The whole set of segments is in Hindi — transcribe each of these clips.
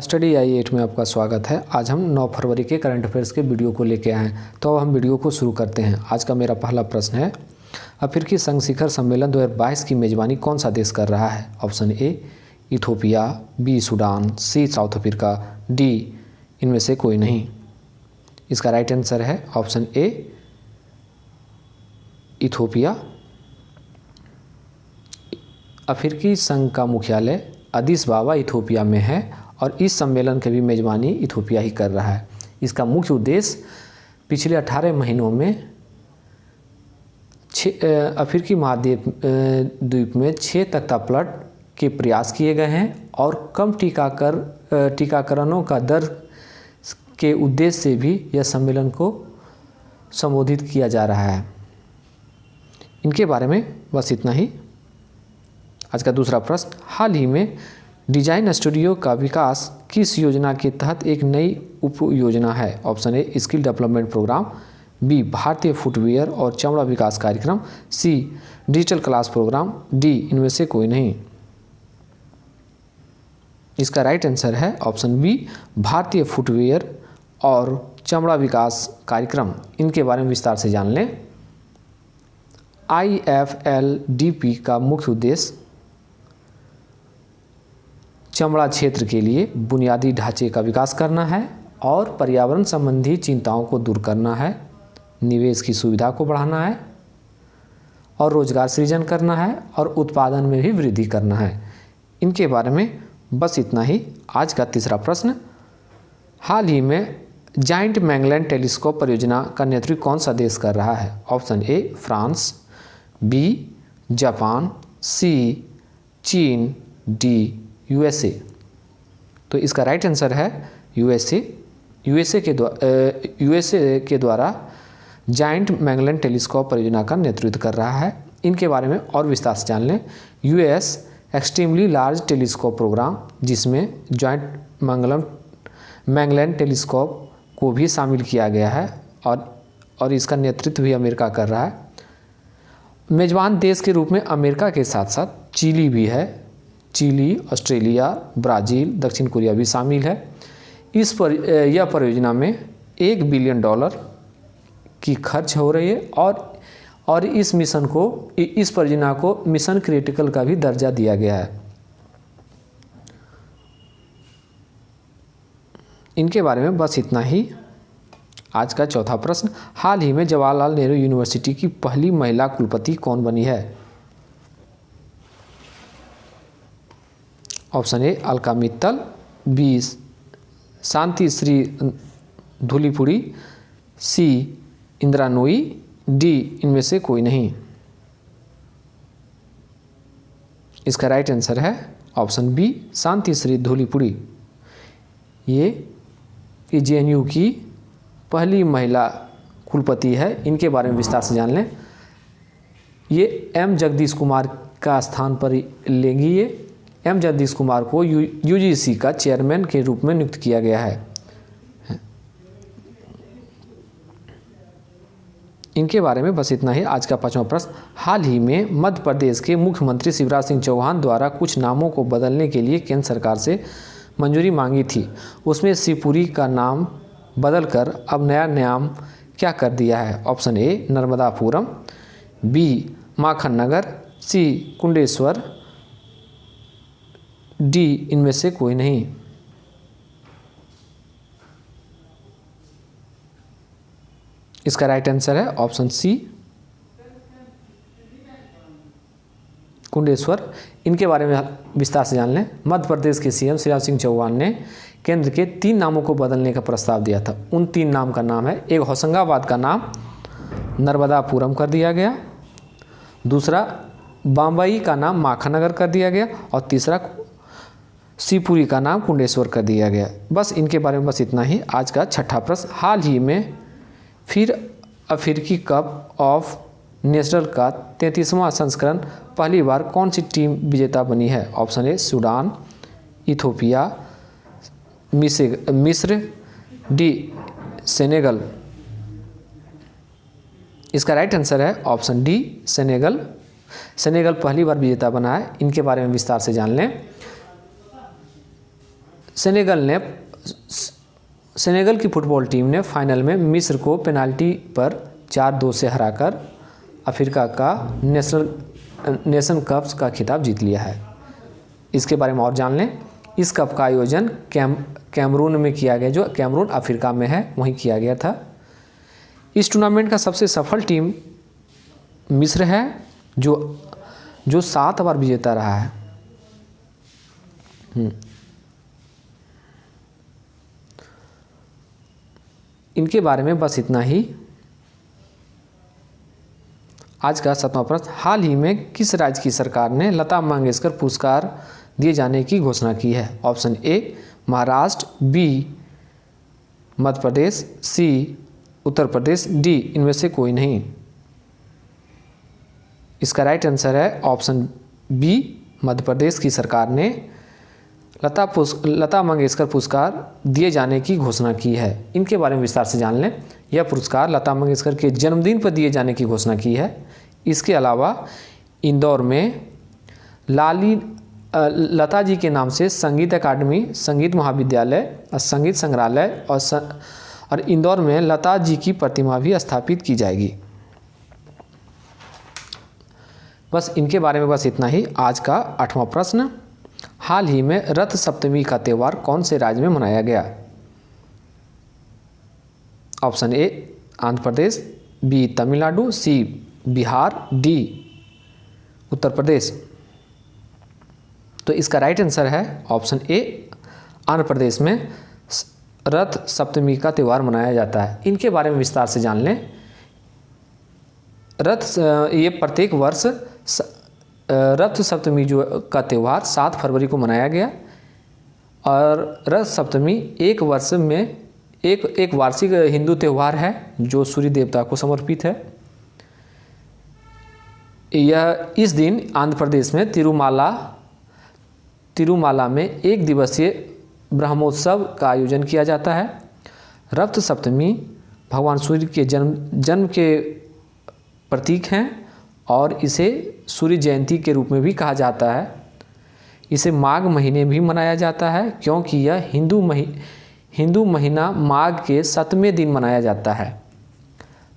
स्टडी आई 8 में आपका स्वागत है। आज हम 9 फरवरी के करंट अफेयर्स के वीडियो को लेके आए हैं। तो अब हम वीडियो को शुरू करते हैं। आज का मेरा पहला प्रश्न है, अफ्रीकी संघ शिखर सम्मेलन 2022 की मेज़बानी कौन सा देश कर रहा है? Option A Ethiopia, B Sudan, C South Africa, D इनमें से कोई नहीं। इसका राइट आंसर है ऑप्शन ए इथोपिया। अफ्रीकी संघ का मुख्यालय अदीस अबाबा इथोपिया में है और इस सम्मेलन की भी मेज़बानी इथोपिया ही कर रहा है। इसका मुख्य उद्देश्य पिछले 18 महीनों में अफ्रीकी महाद्वीप द्वीप में 6 तख्तापलट के प्रयास किए गए हैं और कम टीकाकरणों का दर के उद्देश्य से भी यह सम्मेलन को संबोधित किया जा रहा है। इनके बारे में बस इतना ही। आज का दूसरा प्रश्न, हाल ही में डिजाइन स्टूडियो का विकास किस योजना के तहत एक नई उप योजना है? Option A skill development program, B भारतीय फुटवियर और चमड़ा विकास कार्यक्रम, C digital class program, D इनमें से कोई नहीं। इसका राइट आंसर है ऑप्शन बी भारतीय फुटवियर और चमड़ा विकास कार्यक्रम। इनके बारे में विस्तार से जान लें। IFLDP का मुख्य उद्देश्य चमड़ा क्षेत्र के लिए बुनियादी ढांचे का विकास करना है और पर्यावरण संबंधी चिंताओं को दूर करना है, निवेश की सुविधा को बढ़ाना है और रोजगार सृजन करना है और उत्पादन में भी वृद्धि करना है। इनके बारे में बस इतना ही। आज का तीसरा प्रश्न, हाल ही में जायंट मैगलेन टेलीस्कोप परियोजना का नेतृत्व कौन सा देश कर रहा है? Option A France, B Japan, C चीन, डी USA। तो इसका राइट आंसर है USA। USA के द्वारा जायंट मैगलेन टेलीस्कोप परियोजना का नेतृत्व कर रहा है। इनके बारे में और विस्तार से जान लें। US extremely large telescope program, जिसमें जायंट मैगलेन टेलीस्कोप को भी शामिल किया गया है और इसका नेतृत्व भी अमेरिका कर रहा है। मेजबान देश के रूप में अमेरिका के साथ साथ चिली भी है। चिली, ऑस्ट्रेलिया, ब्राज़ील, दक्षिण कोरिया भी शामिल है। यह परियोजना में $1 बिलियन की खर्च हो रही है और इस परियोजना को मिशन क्रिटिकल का भी दर्जा दिया गया है। इनके बारे में बस इतना ही। आज का चौथा प्रश्न, हाल ही में जवाहरलाल नेहरू यूनिवर्सिटी की पहली महिला कुलपति कौन बनी है? Option A Alka Mittal, B Shanti Shri Dhulipudi, C Indira Nooyi, D इनमें से कोई नहीं। इसका राइट आंसर है ऑप्शन बी शांति श्री धूलीपुड़ी। ये JNU की पहली महिला कुलपति है। इनके बारे में विस्तार से जान लें। ये M जगदीश कुमार का स्थान पर लेंगी। ये M जगदीश कुमार को UGC का चेयरमैन के रूप में नियुक्त किया गया है। इनके बारे में बस इतना ही। आज का पांचवा प्रश्न, हाल ही में मध्य प्रदेश के मुख्यमंत्री शिवराज सिंह चौहान द्वारा कुछ नामों को बदलने के लिए केंद्र सरकार से मंजूरी मांगी थी। उसमें शिवपुरी का नाम बदलकर अब नया नाम क्या कर दिया है? Option A Narmadapuram, B Makhan Nagar, C Kundeshwar, D इनमें से कोई नहीं। इसका राइट आंसर है ऑप्शन सी कुंडेश्वर। इनके बारे में विस्तार से जान लें। मध्य प्रदेश के CM शिवराज सिंह चौहान ने केंद्र के 3 नामों को बदलने का प्रस्ताव दिया था। उन 3 नाम का नाम है, एक होशंगाबाद का नाम नर्मदापुरम कर दिया गया, दूसरा बम्बई का नाम माखन नगर कर दिया गया और तीसरा शिवपुरी का नाम कुंडेश्वर कर दिया गया। बस इनके बारे में बस इतना ही। आज का छठा प्रश्न, हाल ही में फिर अफ्रीकी कप ऑफ नेशनल का 33वां संस्करण पहली बार कौन सी टीम विजेता बनी है? ऑप्शन ए सूडान, इथोपिया, मिस्र, डी सेनेगल। इसका राइट आंसर है ऑप्शन डी सेनेगल। सेनेगल पहली बार विजेता बना है। इनके बारे में विस्तार से जान लें। सेनेगल की फुटबॉल टीम ने फाइनल में मिस्र को पेनाल्टी पर 4-2 से हराकर अफ्रीका का नेशन कप का खिताब जीत लिया है। इसके बारे में और जान लें। इस कप का आयोजन कैमरून में किया गया, जो कैमरून अफ्रीका में है, वहीं किया गया था। इस टूर्नामेंट का सबसे सफल टीम मिस्र है, जो 7 बार विजेता रहा है। इनके बारे में बस इतना ही। आज का 7वां प्रश्न, हाल ही में किस राज्य की सरकार ने लता मंगेशकर पुरस्कार दिए जाने की घोषणा की है? Option A Maharashtra, B Madhya Pradesh, C Uttar Pradesh, D इनमें से कोई नहीं। इसका राइट आंसर है ऑप्शन बी, मध्य प्रदेश की सरकार ने लता मंगेशकर पुरस्कार दिए जाने की घोषणा की है। इनके बारे में विस्तार से जान लें। यह पुरस्कार लता मंगेशकर के जन्मदिन पर दिए जाने की घोषणा की है। इसके अलावा इंदौर में लता जी के नाम से संगीत अकादमी, संगीत महाविद्यालय और संगीत संग्रहालय और इंदौर में लता जी की प्रतिमा भी स्थापित की जाएगी। बस इनके बारे में बस इतना ही। आज का 8वां प्रश्न, हाल ही में रथ सप्तमी का त्यौहार कौन से राज्य में मनाया गया? Option A Andhra Pradesh, B Tamil Nadu, C Bihar, D Uttar Pradesh. तो इसका राइट आंसर है ऑप्शन ए, आंध्र प्रदेश में रथ सप्तमी का त्यौहार मनाया जाता है। इनके बारे में विस्तार से जान लें। ये प्रत्येक वर्ष रथ सप्तमी का त्यौहार 7 फरवरी को मनाया गया और रथ सप्तमी एक वर्ष में एक वार्षिक हिंदू त्यौहार है जो सूर्य देवता को समर्पित है। यह इस दिन आंध्र प्रदेश में तिरुमाला में 1 दिवसीय ब्रह्मोत्सव का आयोजन किया जाता है। रथ सप्तमी भगवान सूर्य के जन्म के प्रतीक हैं और इसे सूर्य जयंती के रूप में भी कहा जाता है। इसे माघ महीने भी मनाया जाता है क्योंकि यह हिंदू महीना माघ के 7वें दिन मनाया जाता है।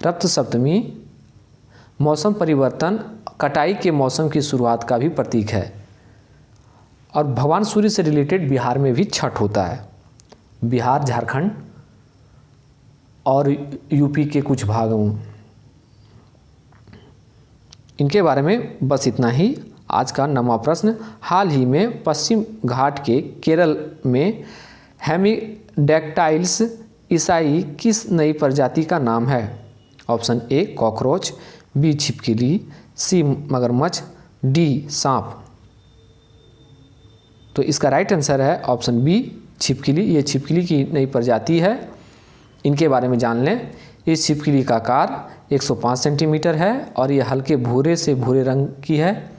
रथ सप्तमी मौसम परिवर्तन, कटाई के मौसम की शुरुआत का भी प्रतीक है। और भगवान सूर्य से रिलेटेड बिहार में भी छठ होता है। बिहार, झारखंड और यूपी के कुछ भागों। इनके बारे में बस इतना ही। आज का 9वां प्रश्न, हाल ही में पश्चिम घाट के केरल में हेमिडेक्टाइल्स ईसाई किस नई प्रजाति का नाम है? ऑप्शन ए कॉकरोच, बी छिपकली, सी मगरमच्छ, डी सांप। तो इसका राइट आंसर है ऑप्शन बी छिपकली। ये छिपकली की नई प्रजाति है। इनके बारे में जान लें। इस छिपकली का आकार 105 सेंटीमीटर है और यह हल्के भूरे से भूरे रंग की है।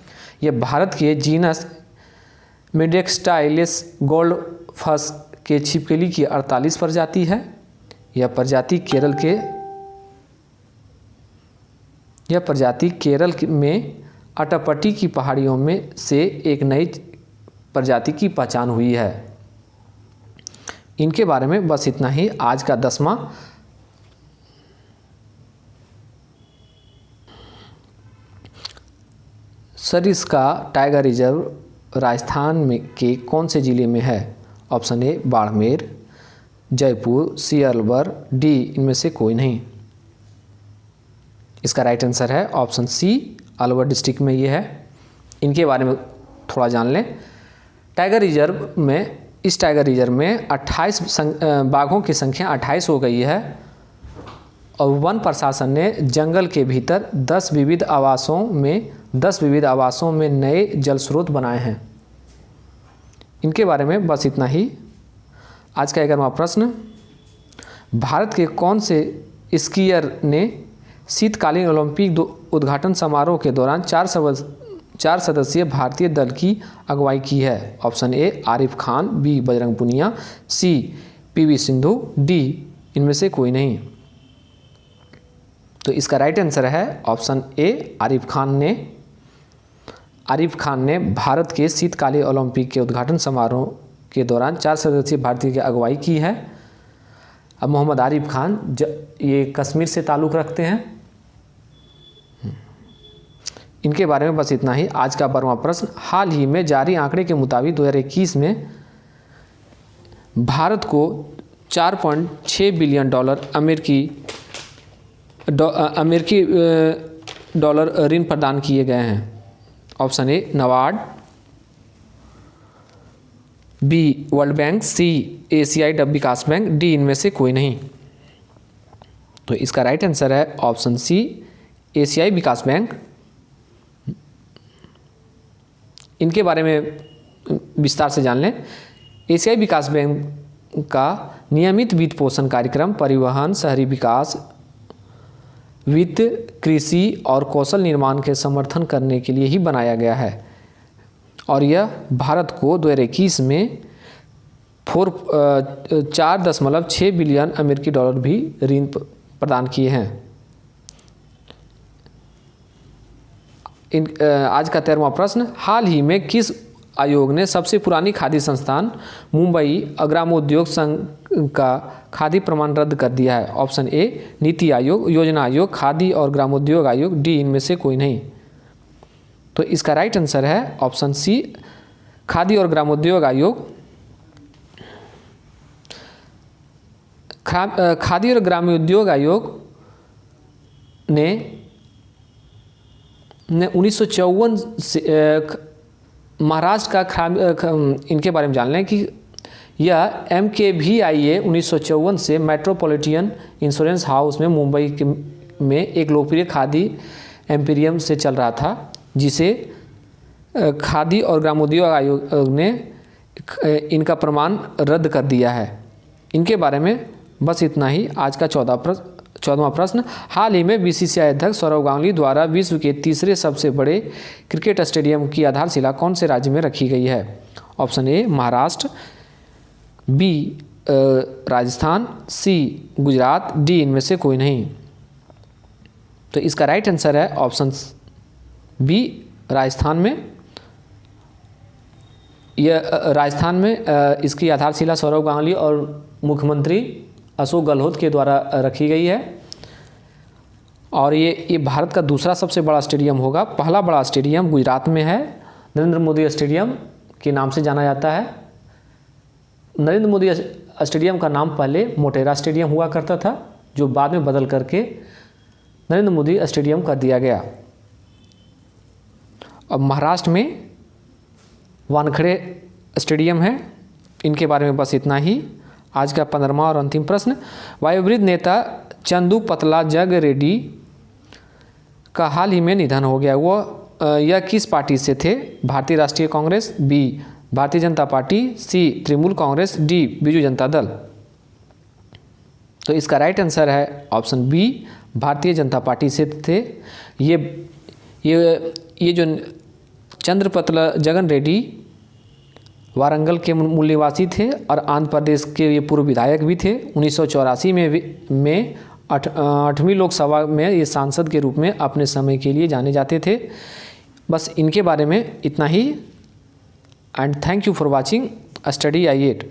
यह भारत के जीनस मिडेक्टाइलिस गोल्डफिश के छिपकली की 48 प्रजाति है। यह प्रजाति केरल में अट्टापडी की पहाड़ियों में से एक नई प्रजाति की पहचान हुई है। इनके बारे में बस इतना ही। आज का 10वां सरिस्का टाइगर रिजर्व राजस्थान में के कौन से जिले में है? Option A Barmer, Jaipur, C Alwar, D इनमें से कोई नहीं। इसका राइट आंसर है ऑप्शन सी अलवर डिस्ट्रिक्ट में ये है। इनके बारे में थोड़ा जान लें। इस टाइगर रिजर्व में 28 बाघों की संख्या 28 हो गई है और वन प्रशासन ने जंगल के भीतर 10 विविध आवासों में नए जल स्रोत बनाए हैं। इनके बारे में बस इतना ही। आज का 11वां प्रश्न, भारत के कौन से स्कीयर ने शीतकालीन ओलंपिक उद्घाटन समारोह के दौरान 4 सदस्यीय भारतीय दल की अगुवाई की है? Option A Arif Khan, B Bajrang Punia, C PV Sindhu, D इनमें से कोई नहीं। तो इसका राइट आंसर है ऑप्शन ए आरिफ खान ने भारत के शीतकालीन ओलंपिक के उद्घाटन समारोह के दौरान 4 सदस्यीय भारतीय की अगुवाई की है। अब मोहम्मद आरिफ खान ये कश्मीर से ताल्लुक़ रखते हैं। इनके बारे में बस इतना ही। आज का 12वां प्रश्न, हाल ही में जारी आंकड़े के मुताबिक 2021 में भारत को $4.6 बिलियन अमेरिकी डॉलर ऋण प्रदान किए गए हैं। Option A NABARD, B world bank, C एशियाई विकास बैंक, डी इनमें से कोई नहीं। तो इसका राइट आंसर है ऑप्शन सी एशियाई विकास बैंक। इनके बारे में विस्तार से जान लें। एशियाई विकास बैंक का नियमित वित्त पोषण कार्यक्रम परिवहन, शहरी विकास, वित्त, कृषि और कौशल निर्माण के समर्थन करने के लिए ही बनाया गया है और यह भारत को 2021 में 4.6 बिलियन अमेरिकी डॉलर भी ऋण प्रदान किए हैं। आज का 13वां प्रश्न, हाल ही में किस आयोग ने सबसे पुरानी खादी संस्थान मुंबई ग्रामोद्योग संघ का खादी प्रमाण रद्द कर दिया है? ऑप्शन ए नीति आयोग, योजना आयोग, खादी और ग्रामोद्योग आयोग, डी इनमें से कोई नहीं। तो इसका राइट आंसर है ऑप्शन सी खादी और ग्रामोद्योग आयोग। खादी और ग्रामोद्योग आयोग ने 1954 से महाराष्ट्र का इनके बारे में जान लें कि यह MKVIA 1954 से मेट्रोपॉलिटन इंश्योरेंस हाउस में मुंबई में एक लोकप्रिय खादी एम्पीरियम से चल रहा था, जिसे खादी और ग्रामोद्योग आयोग ने इनका प्रमाण रद्द कर दिया है। इनके बारे में बस इतना ही। आज का 14वां प्रश्न, हाल ही में BCCI अध्यक्ष सौरव गांगुली द्वारा विश्व के तीसरे सबसे बड़े क्रिकेट स्टेडियम की आधारशिला कौन से राज्य में रखी गई है? Option A Maharashtra, B Rajasthan, C Gujarat, D इनमें से कोई नहीं। तो इसका राइट आंसर है ऑप्शन बी राजस्थान में। यह राजस्थान में इसकी आधारशिला सौरव गांगुली और मुख्यमंत्री अशोक गहलोत के द्वारा रखी गई है और ये भारत का दूसरा सबसे बड़ा स्टेडियम होगा। पहला बड़ा स्टेडियम गुजरात में है, नरेंद्र मोदी स्टेडियम के नाम से जाना जाता है। नरेंद्र मोदी स्टेडियम का नाम पहले मोटेरा स्टेडियम हुआ करता था, जो बाद में बदल करके नरेंद्र मोदी स्टेडियम कर दिया गया। अब महाराष्ट्र में वानखेड़े स्टेडियम है। इनके बारे में बस इतना ही। आज का 15वां और अंतिम प्रश्न, वयोवृद्ध नेता चंदू पतला जग रेड्डी का हाल ही में निधन हो गया। यह किस पार्टी से थे? भारतीय राष्ट्रीय कांग्रेस, बी भारतीय जनता पार्टी, सी तृणमूल कांग्रेस, डी बीजू जनता दल। तो इसका राइट आंसर है option B Bharatiya Janata party से थे। ये जो चंद्रपतला जगन रेड्डी वारंगल के मूल निवासी थे और आंध्र प्रदेश के ये पूर्व विधायक भी थे। 1984 में 8वीं लोकसभा में ये सांसद के रूप में अपने समय के लिए जाने जाते थे। बस इनके बारे में इतना ही। And thank you for watching study I8।